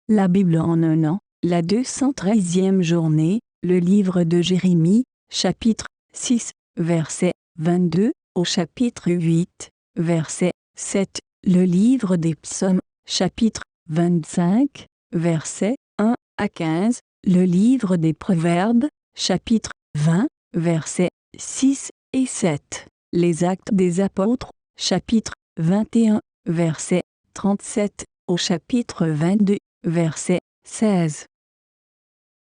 La Bible en un an, la 213e journée, le livre de Jérémie, chapitre 6, verset 22, au chapitre 8, verset 7, le livre des psaumes, chapitre 25, verset 1 à 15, le livre des proverbes, chapitre 20, versets 6 et 7, les actes des apôtres, chapitre 21, verset 37, au chapitre 22, verset 16.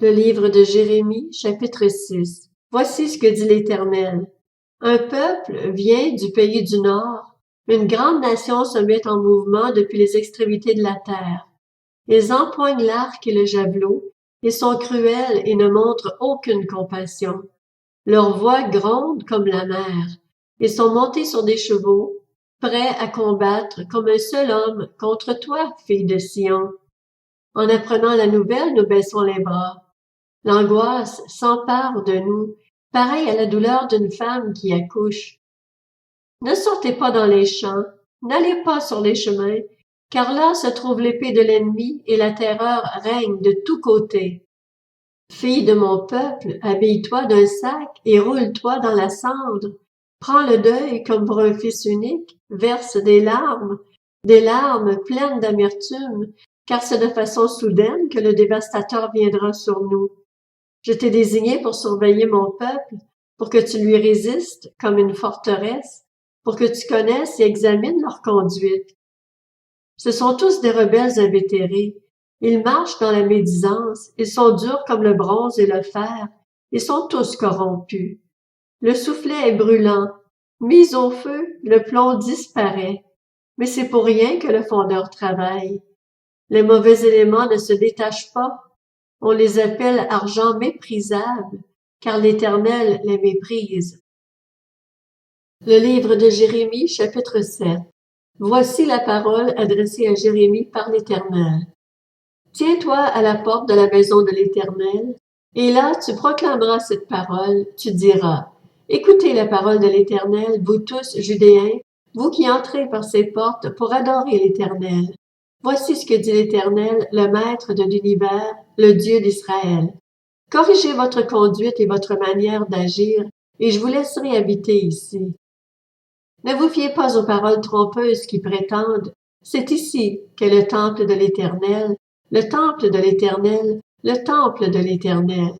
Le livre de Jérémie, chapitre 6. Voici ce que dit l'Éternel. Un peuple vient du pays du Nord. Une grande nation se met en mouvement depuis les extrémités de la terre. Ils empoignent l'arc et le javelot. Ils sont cruels et ne montrent aucune compassion. Leur voix gronde comme la mer. Ils sont montés sur des chevaux, prêts à combattre comme un seul homme contre toi, fille de Sion. En apprenant la nouvelle, nous baissons les bras. L'angoisse s'empare de nous, pareil à la douleur d'une femme qui accouche. Ne sortez pas dans les champs, n'allez pas sur les chemins, car là se trouve l'épée de l'ennemi et la terreur règne de tous côtés. Fille de mon peuple, habille-toi d'un sac et roule-toi dans la cendre. Prends le deuil comme pour un fils unique, verse des larmes pleines d'amertume, car c'est de façon soudaine que le dévastateur viendra sur nous. Je t'ai désigné pour surveiller mon peuple, pour que tu lui résistes comme une forteresse, pour que tu connaisses et examines leur conduite. Ce sont tous des rebelles invétérés. Ils marchent dans la médisance, ils sont durs comme le bronze et le fer, ils sont tous corrompus. Le soufflet est brûlant, mis au feu, le plomb disparaît, mais c'est pour rien que le fondeur travaille. Les mauvais éléments ne se détachent pas. On les appelle argent méprisable, car l'Éternel les méprise. Le livre de Jérémie, chapitre 7. Voici la parole adressée à Jérémie par l'Éternel. Tiens-toi à la porte de la maison de l'Éternel, et là tu proclameras cette parole, tu diras, écoutez la parole de l'Éternel, vous tous, Judéens, vous qui entrez par ces portes pour adorer l'Éternel. Voici ce que dit l'Éternel, le Maître de l'univers, le Dieu d'Israël. Corrigez votre conduite et votre manière d'agir, et je vous laisserai habiter ici. Ne vous fiez pas aux paroles trompeuses qui prétendent, c'est ici qu'est le temple de l'Éternel, le temple de l'Éternel, le temple de l'Éternel.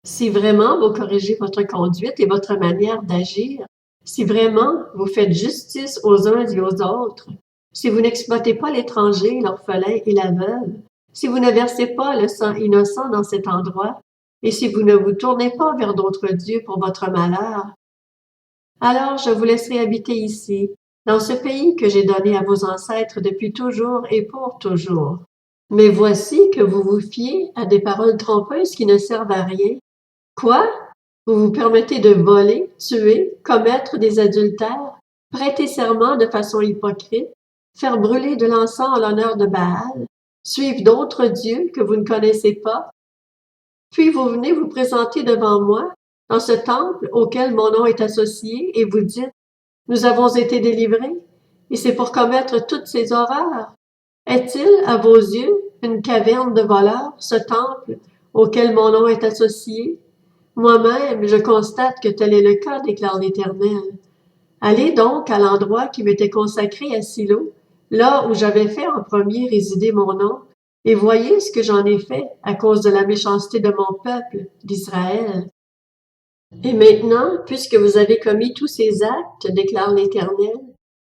Si vraiment vous corrigez votre conduite et votre manière d'agir, si vraiment vous faites justice aux uns et aux autres, si vous n'exploitez pas l'étranger, l'orphelin et la veuve, si vous ne versez pas le sang innocent dans cet endroit, et si vous ne vous tournez pas vers d'autres dieux pour votre malheur, alors je vous laisserai habiter ici, dans ce pays que j'ai donné à vos ancêtres depuis toujours et pour toujours. Mais voici que vous vous fiez à des paroles trompeuses qui ne servent à rien. Quoi? Vous vous permettez de voler, tuer, commettre des adultères, prêter serment de façon hypocrite, faire brûler de l'encens en l'honneur de Baal, suivre d'autres dieux que vous ne connaissez pas. Puis vous venez vous présenter devant moi, dans ce temple auquel mon nom est associé, et vous dites, nous avons été délivrés, et c'est pour commettre toutes ces horreurs. Est-il, à vos yeux, une caverne de voleurs, ce temple auquel mon nom est associé? Moi-même, je constate que tel est le cas, déclare l'Éternel. Allez donc à l'endroit qui m'était consacré à Silo, là où j'avais fait en premier résider mon nom, et voyez ce que j'en ai fait à cause de la méchanceté de mon peuple, d'Israël. Et maintenant, puisque vous avez commis tous ces actes, déclare l'Éternel,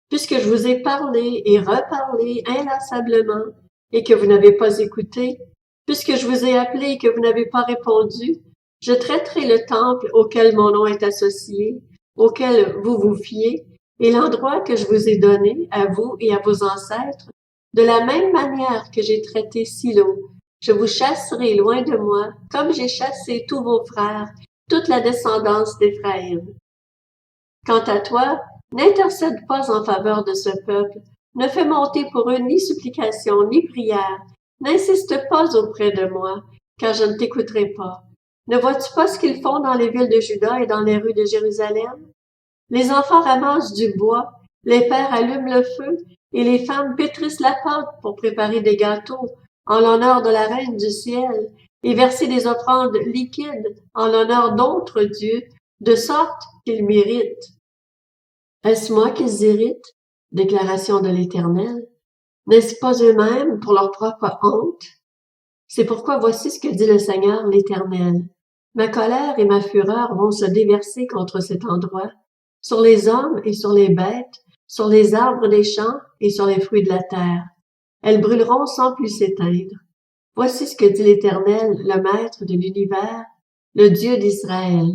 puisque je vous ai parlé et reparlé inlassablement, et que vous n'avez pas écouté, puisque je vous ai appelé et que vous n'avez pas répondu, je traiterai le temple auquel mon nom est associé, auquel vous vous fiez, et l'endroit que je vous ai donné, à vous et à vos ancêtres, de la même manière que j'ai traité Silo. Je vous chasserai loin de moi, comme j'ai chassé tous vos frères, toute la descendance d'Éphraïm. Quant à toi, n'intercède pas en faveur de ce peuple, ne fais monter pour eux ni supplication ni prière, n'insiste pas auprès de moi, car je ne t'écouterai pas. Ne vois-tu pas ce qu'ils font dans les villes de Juda et dans les rues de Jérusalem? Les enfants ramassent du bois, les pères allument le feu, et les femmes pétrissent la pâte pour préparer des gâteaux, en l'honneur de la Reine du ciel, et verser des offrandes liquides en l'honneur d'autres dieux, de sorte qu'ils m'irritent. Est-ce moi qu'ils irritent? Déclaration de l'Éternel. N'est-ce pas eux-mêmes pour leur propre honte? C'est pourquoi voici ce que dit le Seigneur l'Éternel. Ma colère et ma fureur vont se déverser contre cet endroit, sur les hommes et sur les bêtes, sur les arbres des champs et sur les fruits de la terre. Elles brûleront sans plus s'éteindre. Voici ce que dit l'Éternel, le Maître de l'univers, le Dieu d'Israël.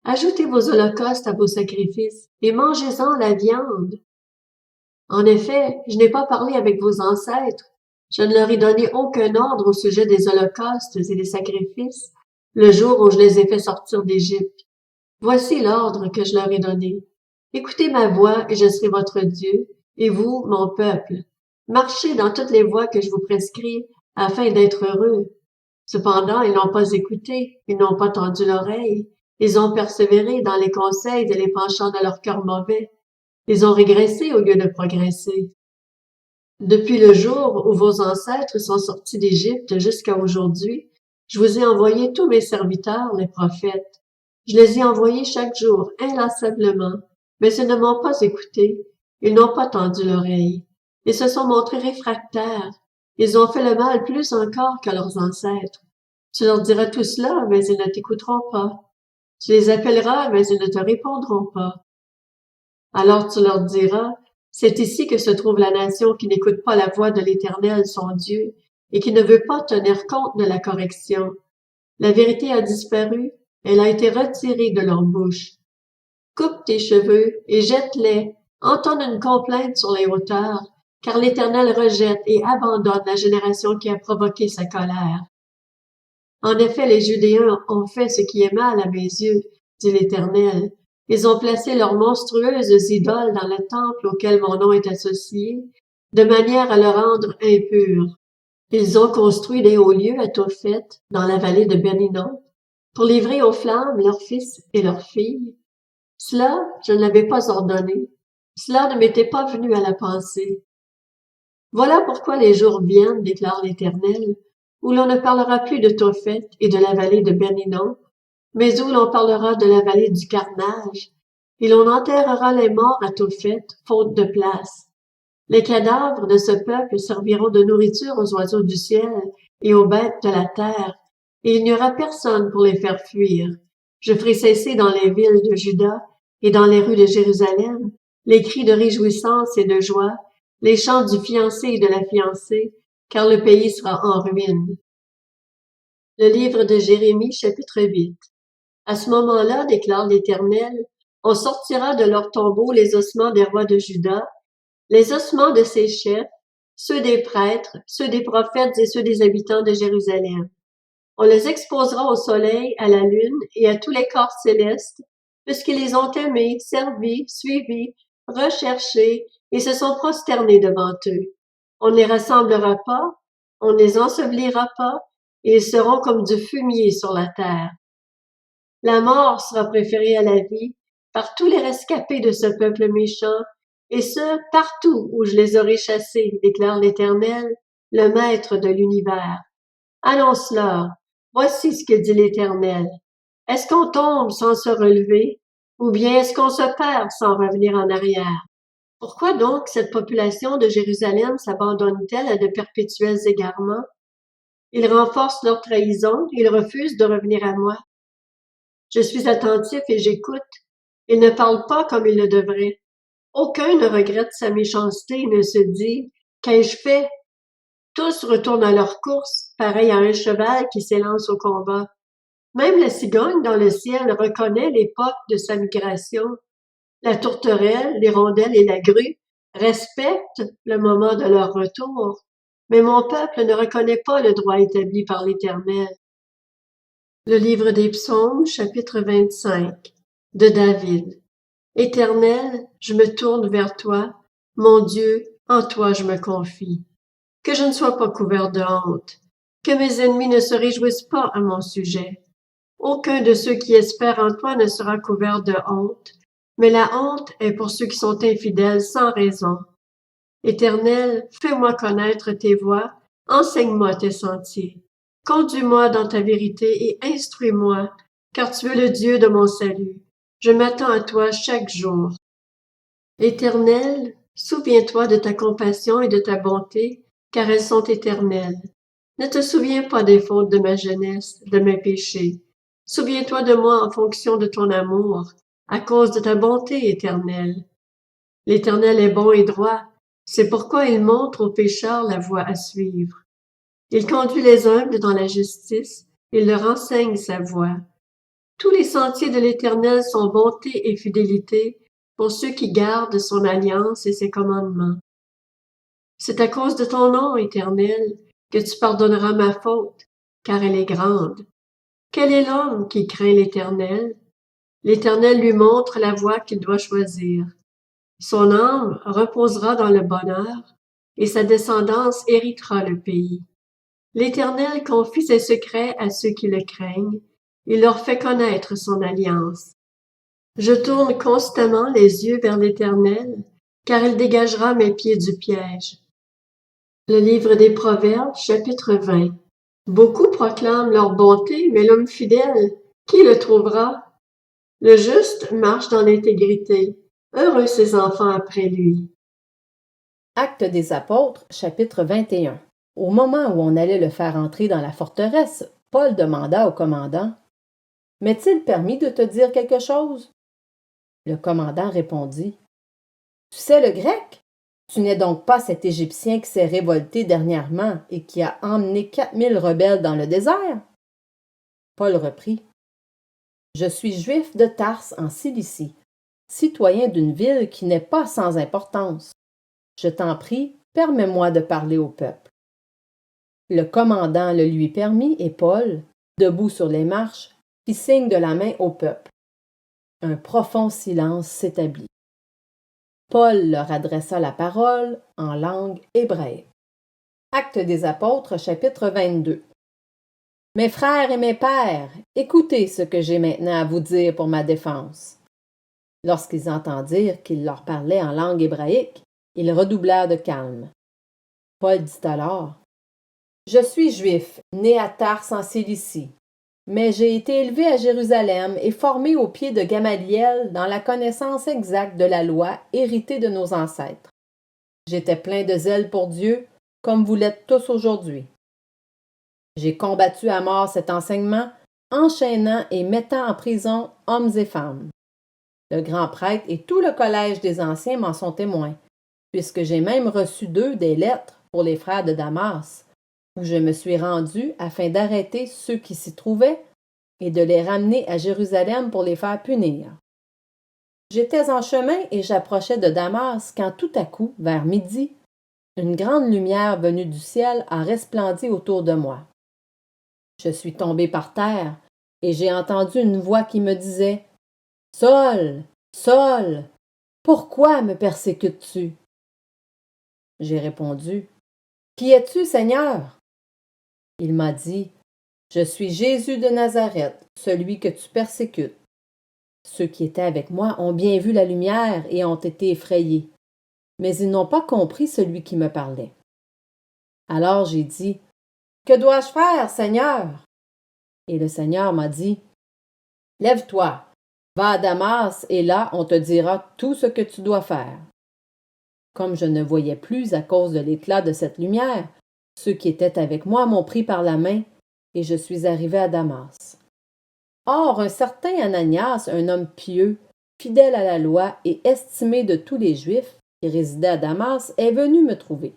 Ajoutez vos holocaustes à vos sacrifices et mangez-en la viande. En effet, je n'ai pas parlé avec vos ancêtres. Je ne leur ai donné aucun ordre au sujet des holocaustes et des sacrifices, le jour où je les ai fait sortir d'Égypte. Voici l'ordre que je leur ai donné. Écoutez ma voix et je serai votre Dieu, et vous, mon peuple. Marchez dans toutes les voies que je vous prescris, afin d'être heureux. Cependant, ils n'ont pas écouté, ils n'ont pas tendu l'oreille. Ils ont persévéré dans les conseils de les penchants de leur cœur mauvais. Ils ont régressé au lieu de progresser. Depuis le jour où vos ancêtres sont sortis d'Égypte jusqu'à aujourd'hui, je vous ai envoyé tous mes serviteurs, les prophètes. Je les ai envoyés chaque jour, inlassablement, mais ils ne m'ont pas écouté. Ils n'ont pas tendu l'oreille. Ils se sont montrés réfractaires. Ils ont fait le mal plus encore que leurs ancêtres. Tu leur diras tout cela, mais ils ne t'écouteront pas. Tu les appelleras, mais ils ne te répondront pas. Alors tu leur diras, c'est ici que se trouve la nation qui n'écoute pas la voix de l'Éternel, son Dieu, et qui ne veut pas tenir compte de la correction. La vérité a disparu, elle a été retirée de leur bouche. Coupe tes cheveux et jette-les, entonne une complainte sur les hauteurs, car l'Éternel rejette et abandonne la génération qui a provoqué sa colère. En effet, les Judéens ont fait ce qui est mal à mes yeux, dit l'Éternel. Ils ont placé leurs monstrueuses idoles dans le temple auquel mon nom est associé, de manière à le rendre impur. Ils ont construit des hauts lieux à Tophet, dans la vallée de Ben-Hinnom, pour livrer aux flammes leurs fils et leurs filles. Cela, je ne l'avais pas ordonné. Cela ne m'était pas venu à la pensée. Voilà pourquoi les jours viennent, déclare l'Éternel, où l'on ne parlera plus de Tophet et de la vallée de Ben-Hinnom, mais où l'on parlera de la vallée du carnage, et l'on enterrera les morts à Tophet, faute de place. Les cadavres de ce peuple serviront de nourriture aux oiseaux du ciel et aux bêtes de la terre, et il n'y aura personne pour les faire fuir. Je ferai cesser dans les villes de Juda et dans les rues de Jérusalem les cris de réjouissance et de joie, les chants du fiancé et de la fiancée, car le pays sera en ruine. Le livre de Jérémie, chapitre 8. À ce moment-là, déclare l'Éternel, on sortira de leurs tombeaux les ossements des rois de Juda, les ossements de ses chefs, ceux des prêtres, ceux des prophètes et ceux des habitants de Jérusalem. On les exposera au soleil, à la lune et à tous les corps célestes, puisqu'ils les ont aimés, servis, suivis, recherchés et se sont prosternés devant eux. On ne les rassemblera pas, on ne les ensevelira pas, et ils seront comme du fumier sur la terre. La mort sera préférée à la vie par tous les rescapés de ce peuple méchant, et ce, partout où je les aurai chassés, déclare l'Éternel, le Maître de l'univers. Annonce-leur, voici ce que dit l'Éternel. Est-ce qu'on tombe sans se relever, ou bien est-ce qu'on se perd sans revenir en arrière? Pourquoi donc cette population de Jérusalem s'abandonne-t-elle à de perpétuels égarements? Ils renforcent leur trahison, ils refusent de revenir à moi. Je suis attentif et j'écoute. Ils ne parlent pas comme ils le devraient. Aucun ne regrette sa méchanceté et ne se dit « Qu'ai-je fait ?» Tous retournent à leur course, pareil à un cheval qui s'élance au combat. Même la cigogne dans le ciel reconnaît l'époque de sa migration. La tourterelle, l'hirondelle et la grue respectent le moment de leur retour. Mais mon peuple ne reconnaît pas le droit établi par l'Éternel. Le livre des Psaumes, chapitre 25, de David. Éternel, je me tourne vers toi. Mon Dieu, en toi je me confie. Que je ne sois pas couvert de honte. Que mes ennemis ne se réjouissent pas à mon sujet. Aucun de ceux qui espèrent en toi ne sera couvert de honte, mais la honte est pour ceux qui sont infidèles sans raison. Éternel, fais-moi connaître tes voies, Enseigne-moi tes sentiers. Conduis-moi dans ta vérité et instruis-moi, car tu es le Dieu de mon salut. Je m'attends à toi chaque jour. Éternel, souviens-toi de ta compassion et de ta bonté, car elles sont éternelles. Ne te souviens pas des fautes de ma jeunesse, de mes péchés. Souviens-toi de moi en fonction de ton amour, à cause de ta bonté éternelle. L'Éternel est bon et droit, c'est pourquoi il montre aux pécheurs la voie à suivre. Il conduit les humbles dans la justice, il leur enseigne sa voie. Tous les sentiers de l'Éternel sont bonté et fidélité pour ceux qui gardent son alliance et ses commandements. C'est à cause de ton nom, Éternel, que tu pardonneras ma faute, car elle est grande. Quel est l'homme qui craint l'Éternel? L'Éternel lui montre la voie qu'il doit choisir. Son âme reposera dans le bonheur, et sa descendance héritera le pays. L'Éternel confie ses secrets à ceux qui le craignent, il leur fait connaître son alliance. Je tourne constamment les yeux vers l'Éternel, car il dégagera mes pieds du piège. Le livre des Proverbes, chapitre 20. Beaucoup proclament leur bonté, mais l'homme fidèle, qui le trouvera? Le juste marche dans l'intégrité. Heureux ses enfants après lui. Actes des apôtres, chapitre 21. Au moment où on allait le faire entrer dans la forteresse, Paul demanda au commandant « M'est-il permis de te dire quelque chose ?» Le commandant répondit « Tu sais le grec? Tu n'es donc pas cet Égyptien qui s'est révolté dernièrement et qui a emmené 4000 rebelles dans le désert? » Paul reprit « Je suis juif de Tarse en Cilicie, citoyen d'une ville qui n'est pas sans importance. Je t'en prie, permets-moi de parler au peuple. » Le commandant le lui permit et Paul, debout sur les marches, fit signe de la main au peuple. Un profond silence s'établit. Paul leur adressa la parole en langue hébraïque. Actes des apôtres, chapitre 22. Mes frères et mes pères, écoutez ce que j'ai maintenant à vous dire pour ma défense. Lorsqu'ils entendirent qu'il leur parlait en langue hébraïque, ils redoublèrent de calme. Paul dit alors, « Je suis juif, né à Tarse en Cilicie, mais j'ai été élevé à Jérusalem et formé aux pieds de Gamaliel dans la connaissance exacte de la loi héritée de nos ancêtres. J'étais plein de zèle pour Dieu, comme vous l'êtes tous aujourd'hui. J'ai combattu à mort cet enseignement, enchaînant et mettant en prison hommes et femmes. Le grand prêtre et tout le collège des anciens m'en sont témoins, puisque j'ai même reçu d'eux des lettres pour les frères de Damas, où je me suis rendu afin d'arrêter ceux qui s'y trouvaient et de les ramener à Jérusalem pour les faire punir. J'étais en chemin et j'approchais de Damas quand tout à coup, vers midi, une grande lumière venue du ciel a resplendi autour de moi. Je suis tombé par terre et j'ai entendu une voix qui me disait « Saul, Saul, pourquoi me persécutes-tu? » J'ai répondu « Qui es-tu, Seigneur? » Il m'a dit « Je suis Jésus de Nazareth, celui que tu persécutes. » Ceux qui étaient avec moi ont bien vu la lumière et ont été effrayés, mais ils n'ont pas compris celui qui me parlait. Alors j'ai dit « Que dois-je faire, Seigneur? » Et le Seigneur m'a dit « Lève-toi, va à Damas et là on te dira tout ce que tu dois faire. » Comme je ne voyais plus à cause de l'éclat de cette lumière, ceux qui étaient avec moi m'ont pris par la main et je suis arrivé à Damas. Or, un certain Ananias, un homme pieux, fidèle à la loi et estimé de tous les Juifs qui résidaient à Damas, est venu me trouver.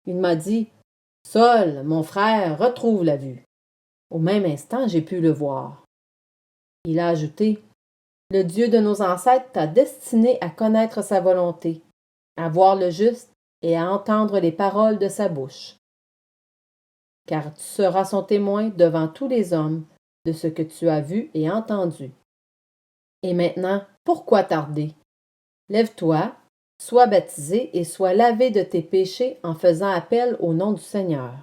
Il m'a dit « Saul, mon frère, retrouve la vue. » Au même instant, j'ai pu le voir. Il a ajouté « Le Dieu de nos ancêtres t'a destiné à connaître sa volonté, à voir le juste et à entendre les paroles de sa bouche. Car tu seras son témoin devant tous les hommes de ce que tu as vu et entendu. Et maintenant, pourquoi tarder? Lève-toi, sois baptisé et sois lavé de tes péchés en faisant appel au nom du Seigneur.